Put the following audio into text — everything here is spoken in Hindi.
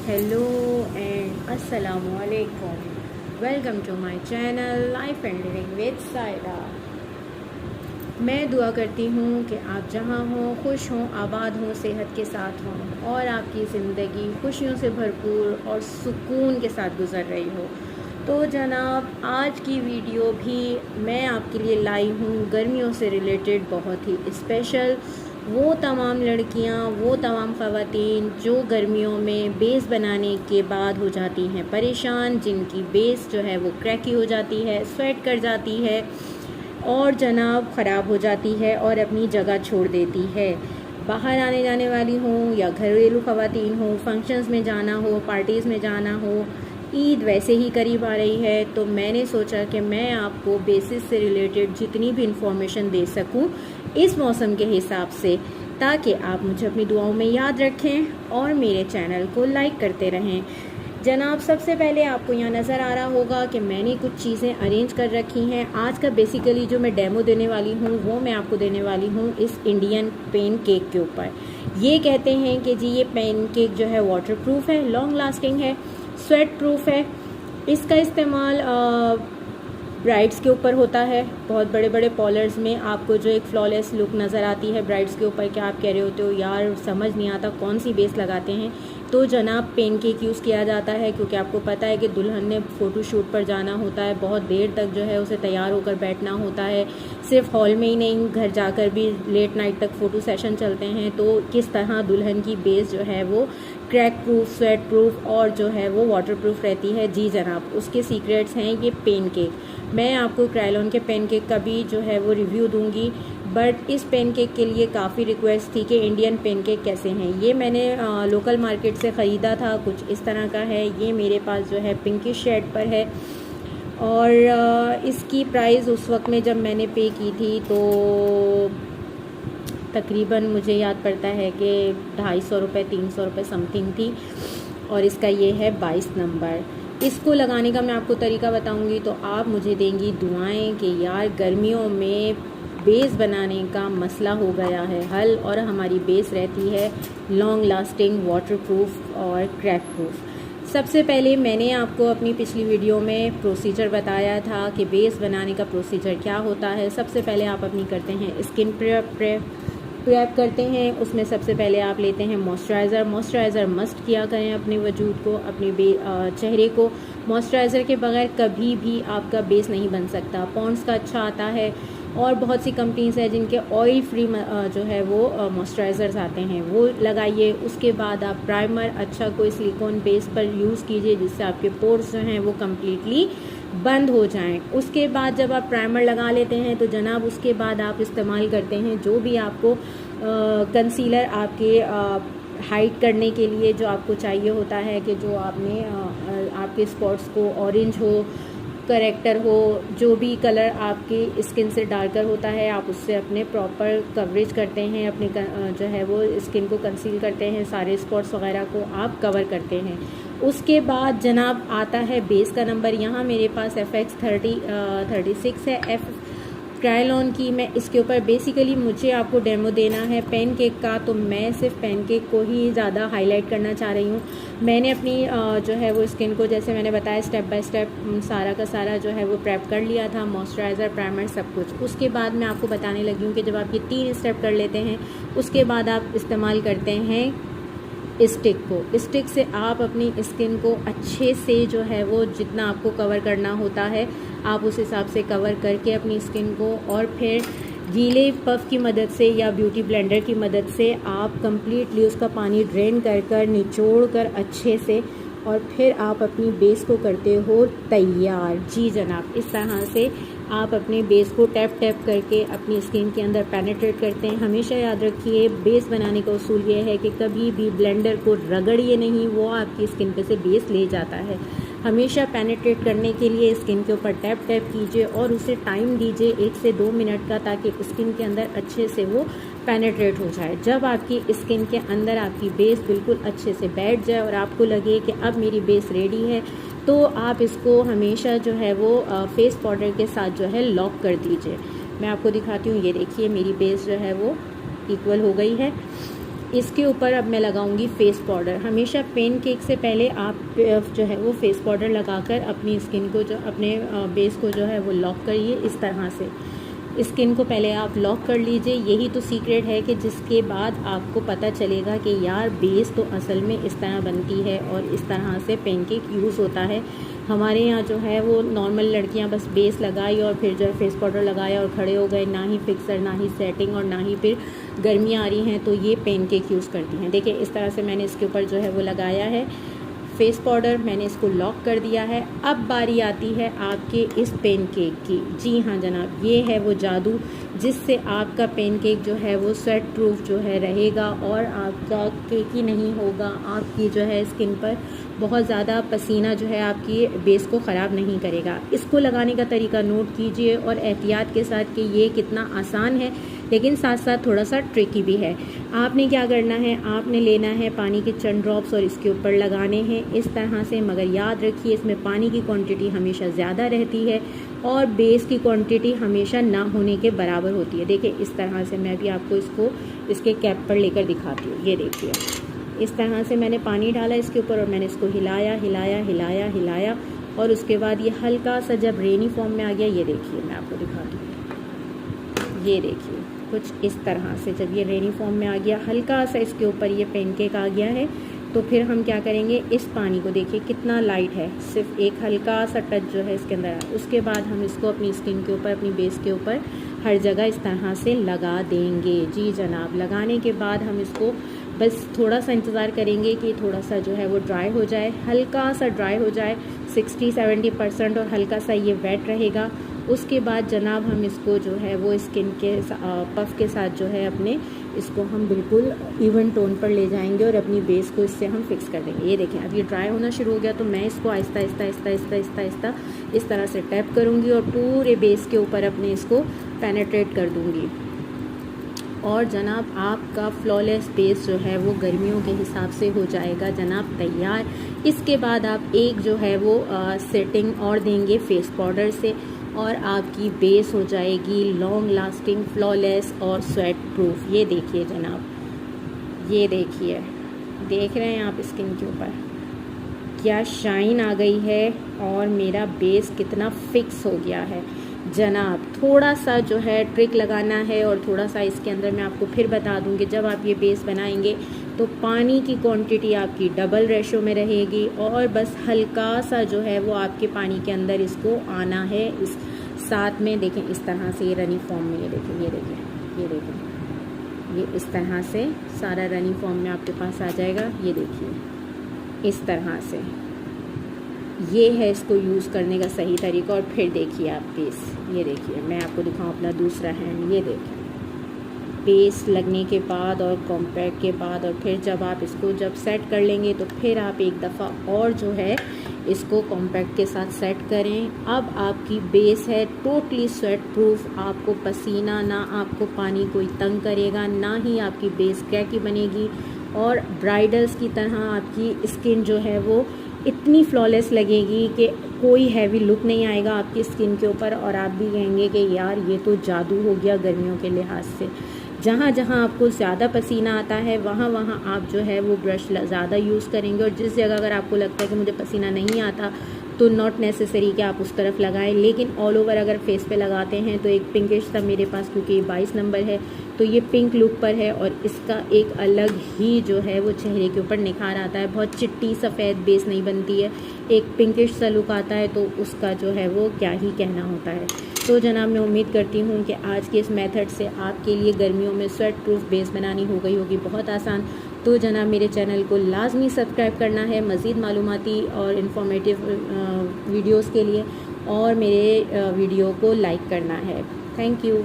हेलो एंड अस्सलामु अलैकुम। Welcome to my channel life and living with Saira. मैं दुआ करती हूँ कि आप जहाँ हों खुश हों, आबाद हों, सेहत के साथ हों और आपकी ज़िंदगी खुशियों से भरपूर और सुकून के साथ गुज़र रही हो। तो जनाब, आज की वीडियो भी मैं आपके लिए लाई हूँ गर्मियों से रिलेटेड, बहुत ही स्पेशल। वो तमाम लड़कियाँ, वो तमाम ख़वातीन जो गर्मियों में बेस बनाने के बाद हो जाती हैं परेशान, जिनकी बेस जो है वो क्रैकी हो जाती है, स्वेट कर जाती है और जनाब ख़राब हो जाती है और अपनी जगह छोड़ देती है। बाहर आने जाने वाली हों या घरेलू ख़वातीन हों, फंक्शंस में जाना हो, पार्टीज़ में जाना हो, ईद वैसे ही करीब आ रही है, तो मैंने सोचा कि मैं आपको बेसिस से रिलेटेड जितनी भी इंफॉर्मेशन दे सकूं इस मौसम के हिसाब से, ताकि आप मुझे अपनी दुआओं में याद रखें और मेरे चैनल को लाइक करते रहें। जनाब, सबसे पहले आपको यहाँ नज़र आ रहा होगा कि मैंने कुछ चीज़ें अरेंज कर रखी हैं। आज का बेसिकली जो मैं डेमो देने वाली हूँ वो मैं आपको देने वाली हूँ इस इंडियन पेन केक के ऊपर। ये कहते हैं कि जी ये पेन केक जो है वाटर प्रूफ है, लॉन्ग लास्टिंग है, स्वेट प्रूफ है। इसका इस्तेमाल ब्राइड्स के ऊपर होता है। बहुत बड़े बड़े पॉलर्स में आपको जो एक फ्लॉलेस लुक नज़र आती है ब्राइड्स के ऊपर, क्या आप कह रहे होते हो यार समझ नहीं आता कौन सी बेस लगाते हैं, तो जनाब पेन केक यूज़ किया जाता है। क्योंकि आपको पता है कि दुल्हन ने फ़ोटोशूट पर जाना होता है, बहुत देर तक जो है उसे तैयार होकर बैठना होता है, सिर्फ हॉल में ही नहीं घर जाकर भी लेट नाइट तक फ़ोटो सेशन चलते हैं। तो किस तरह दुल्हन की बेस जो है वो क्रैक प्रूफ, स्वेट प्रूफ और जो है वो वाटर प्रूफ रहती है। जी जनाब, उसके सीक्रेट्स हैं ये पेन केक। मैं आपको क्रायलॉन के पेन केक का भी जो है वो रिव्यू दूंगी, बट इस पेन केक के लिए काफ़ी रिक्वेस्ट थी कि इंडियन पेन केक कैसे हैं। ये मैंने लोकल मार्केट से ख़रीदा था, कुछ इस तरह का है। ये मेरे पास जो है पिंकिश शेड पर है और इसकी प्राइस उस वक्त में जब मैंने पे की थी तो तकरीबन मुझे याद पड़ता है कि 250 रुपये 300 रुपये समथिंग थी। और इसका ये है 22 नंबर। इसको लगाने का मैं आपको तरीका बताऊंगी तो आप मुझे देंगी दुआएं कि यार गर्मियों में बेस बनाने का मसला हो गया है हल, और हमारी बेस रहती है लॉन्ग लास्टिंग, वाटर प्रूफ और क्रैक प्रूफ। सबसे पहले मैंने आपको अपनी पिछली वीडियो में प्रोसीजर बताया था कि बेस बनाने का प्रोसीजर क्या होता है। सबसे पहले आप अपनी करते हैं स्किन प्रेप करते हैं। उसमें सबसे पहले आप लेते हैं मॉइस्चराइज़र मस्ट किया करें अपने वजूद को, अपने चेहरे को। मॉइस्चराइज़र के बगैर कभी भी आपका बेस नहीं बन सकता। पॉन्ड्स का अच्छा आता है और बहुत सी कंपनीज है जिनके ऑयल फ्री जो है वो मॉइस्चराइज़र्स आते हैं, वो लगाइए। उसके बाद आप प्राइमर अच्छा कोई सिलिकॉन बेस पर यूज़ कीजिए जिससे आपके पोर्स जो हैं वो कम्प्लीटली बंद हो जाएं। उसके बाद जब आप प्राइमर लगा लेते हैं तो जनाब उसके बाद आप इस्तेमाल करते हैं जो भी आपको कंसीलर आपके हाइड करने के लिए जो आपको चाहिए होता है, कि जो आपने आपके स्पॉट्स को ऑरेंज हो, करेक्टर हो, जो भी कलर आपकी स्किन से डार्कर होता है आप उससे अपने प्रॉपर कवरेज करते हैं, अपने जो है वो स्किन को कंसील करते हैं, सारे स्पॉट्स वगैरह को आप कवर करते हैं। उसके बाद जनाब आता है बेस का नंबर। यहाँ मेरे पास FX 36 है क्रायलॉन की। मैं इसके ऊपर बेसिकली मुझे आपको डेमो देना है पेन केक का, तो मैं सिर्फ पेन केक को ही ज़्यादा हाईलाइट करना चाह रही हूँ। मैंने अपनी जो है वो स्किन को जैसे मैंने बताया स्टेप बाय स्टेप सारा का सारा जो है वो प्रेप कर लिया था, मॉइस्चराइज़र, प्राइमर, सब कुछ। उसके बाद मैं आपको बताने लगी हूँ कि जब आप ये 3 स्टेप कर लेते हैं उसके बाद आप इस्तेमाल करते हैं स्टिक को। स्टिक से आप अपनी स्किन को अच्छे से जो है वो जितना आपको कवर करना होता है आप उस हिसाब से कवर करके अपनी स्किन को, और फिर गीले पफ की मदद से या ब्यूटी ब्लेंडर की मदद से आप कंप्लीटली उसका पानी ड्रेन कर निचोड़ कर अच्छे से, और फिर आप अपनी बेस को करते हो तैयार। जी जनाब, इस तरह से आप अपने बेस को टैप करके अपनी स्किन के अंदर पेनिट्रेट करते हैं। हमेशा याद रखिए बेस बनाने का उसूल ये है कि कभी भी ब्लेंडर को रगड़िए नहीं, वो आपकी स्किन पे से बेस ले जाता है। हमेशा पेनिट्रेट करने के लिए स्किन के ऊपर टैप कीजिए और उसे टाइम दीजिए 1 से 2 मिनट का, ताकि स्किन के अंदर अच्छे से वो पेनिट्रेट हो जाए। जब आपकी स्किन के अंदर आपकी बेस बिल्कुल अच्छे से बैठ जाए और आपको लगे कि अब मेरी बेस रेडी है, तो आप इसको हमेशा जो है वो फेस पाउडर के साथ जो है लॉक कर दीजिए। मैं आपको दिखाती हूँ, ये देखिए मेरी बेस जो है वो इक्वल हो गई है। इसके ऊपर अब मैं लगाऊंगी फेस पाउडर। हमेशा पेन केक से पहले आप जो है वो फेस पाउडर लगाकर अपनी स्किन को जो अपने बेस को जो है वो लॉक करिए। इस तरह से स्किन को पहले आप लॉक कर लीजिए। यही तो सीक्रेट है कि जिसके बाद आपको पता चलेगा कि यार बेस तो असल में इस तरह बनती है और इस तरह से पेनकेक यूज़ होता है। हमारे यहाँ जो है वो नॉर्मल लड़कियाँ बस बेस लगाई और फिर जो है फेस पाउडर लगाया और खड़े हो गए, ना ही फिक्सर, ना ही सेटिंग और ना ही फिर गर्मियाँ आ रही हैं तो ये पेनकेक यूज़ करती हैं। देखिए इस तरह से मैंने इसके ऊपर जो है वो लगाया है फेस पाउडर, मैंने इसको लॉक कर दिया है। अब बारी आती है आपके इस पेनकेक की। जी हाँ जनाब, ये है वो जादू जिससे आपका पेनकेक जो है वो स्वेट प्रूफ जो है रहेगा और आपका केक ही नहीं होगा। आपकी जो है स्किन पर बहुत ज़्यादा पसीना जो है आपकी बेस को ख़राब नहीं करेगा। इसको लगाने का तरीका नोट कीजिए और एहतियात के साथ कि ये कितना आसान है लेकिन साथ साथ थोड़ा सा ट्रिकी भी है। आपने क्या करना है, आपने लेना है पानी के चंद ड्रॉप्स और इसके ऊपर लगाने हैं इस तरह से। मगर याद रखिए इसमें पानी की क्वांटिटी हमेशा ज़्यादा रहती है और बेस की क्वांटिटी हमेशा ना होने के बराबर होती है। देखिए इस तरह से मैं भी आपको इसको इसके कैप पर लेकर दिखाती हूँ। ये देखिए इस तरह से मैंने पानी डाला इसके ऊपर और मैंने इसको हिलाया हिलाया हिलाया हिलाया और उसके बाद ये हल्का सा जब रेनी फॉर्म में आ गया, ये देखिए मैं आपको दिखाती हूँ। ये देखिए कुछ इस तरह से जब ये रेनी फॉर्म में आ गया, हल्का सा इसके ऊपर ये पेनकेक आ गया है, तो फिर हम क्या करेंगे, इस पानी को देखिए कितना लाइट है, सिर्फ एक हल्का सा टच जो है इसके अंदर है। उसके बाद हम इसको अपनी स्किन के ऊपर, अपनी बेस के ऊपर हर जगह इस तरह से लगा देंगे। जी जनाब, लगाने के बाद हम इसको बस थोड़ा सा इंतज़ार करेंगे कि थोड़ा सा जो है वो ड्राई हो जाए, हल्का सा ड्राई हो जाए 60-70% और हल्का सा ये वेट रहेगा। उसके बाद जनाब हम इसको जो है वो स्किन के पफ के साथ जो है अपने इसको हम बिल्कुल इवन टोन पर ले जाएंगे और अपनी बेस को इससे हम फिक्स कर देंगे। ये देखें अब ये ड्राई होना शुरू हो गया, तो मैं इसको आहिस्ता आहिस्ता आहिस्ता आहिस्ता आहिस्ता आहिस्ता इस तरह से टैप करूँगी और पूरे बेस के ऊपर अपने इसको पेनेट्रेट कर दूँगी। और जनाब आपका फ्लॉलेस बेस जो है वो गर्मियों के हिसाब से हो जाएगा जनाब तैयार। इसके बाद आप एक जो है वो सेटिंग और देंगे फेस पाउडर से और आपकी बेस हो जाएगी लॉन्ग लास्टिंग, फ्लॉलेस और स्वेट प्रूफ। ये देखिए जनाब, ये देखिए, देख रहे हैं आप स्किन के ऊपर क्या शाइन आ गई है और मेरा बेस कितना फिक्स हो गया है जनाब। थोड़ा सा जो है ट्रिक लगाना है और थोड़ा सा इसके अंदर मैं आपको फिर बता दूंगी, जब आप ये बेस बनाएंगे तो पानी की क्वांटिटी आपकी डबल रेशो में रहेगी और बस हल्का सा जो है वो आपके पानी के अंदर इसको आना है। इस साथ में देखें इस तरह से ये रनिंग फॉर्म में, ये देखें, ये देखें, ये देखें, ये इस तरह से सारा रनिंग फॉर्म में आपके पास आ जाएगा। ये देखिए इस तरह से, ये है इसको यूज़ करने का सही तरीका। और फिर देखिए आप बेस, ये देखिए मैं आपको दिखाऊं अपना दूसरा हैंड, ये देखिए बेस लगने के बाद और कॉम्पैक्ट के बाद और फिर जब आप इसको जब सेट कर लेंगे तो फिर आप एक दफ़ा और जो है इसको कॉम्पैक्ट के साथ सेट करें। अब आपकी बेस है टोटली स्वेट प्रूफ, आपको पसीना ना आपको पानी कोई तंग करेगा, ना ही आपकी बेस क्रैकी बनेगी और ब्राइडल्स की तरह आपकी स्किन जो है वो इतनी फ्लॉलेस लगेगी कि कोई हैवी लुक नहीं आएगा आपकी स्किन के ऊपर और आप भी कहेंगे कि यार ये तो जादू हो गया गर्मियों के लिहाज से। जहाँ जहाँ आपको ज़्यादा पसीना आता है वहाँ वहाँ आप जो है वो ब्रश ज़्यादा यूज़ करेंगे और जिस जगह अगर आपको लगता है कि मुझे पसीना नहीं आता तो नॉट नेसेसरी कि आप उस तरफ लगाएं। लेकिन ऑल ओवर अगर फेस पे लगाते हैं तो एक पिंकिश सा मेरे पास, क्योंकि 22 नंबर है तो ये पिंक लुक पर है और इसका एक अलग ही जो है वो चेहरे के ऊपर निखार आता है। बहुत चिट्टी सफ़ेद बेस नहीं बनती है, एक पिंकिश सा लुक आता है, तो उसका जो है वो क्या ही कहना होता है। तो जनाब मैं उम्मीद करती हूँ कि आज के इस मेथड से आपके लिए गर्मियों में स्वेट प्रूफ बेस बनानी हो गई होगी बहुत आसान। तो जनाब मेरे चैनल को लाजमी सब्सक्राइब करना है मज़ीद मालूमाती और इन्फॉर्मेटिव वीडियोस के लिए और मेरे वीडियो को लाइक करना है। Thank you.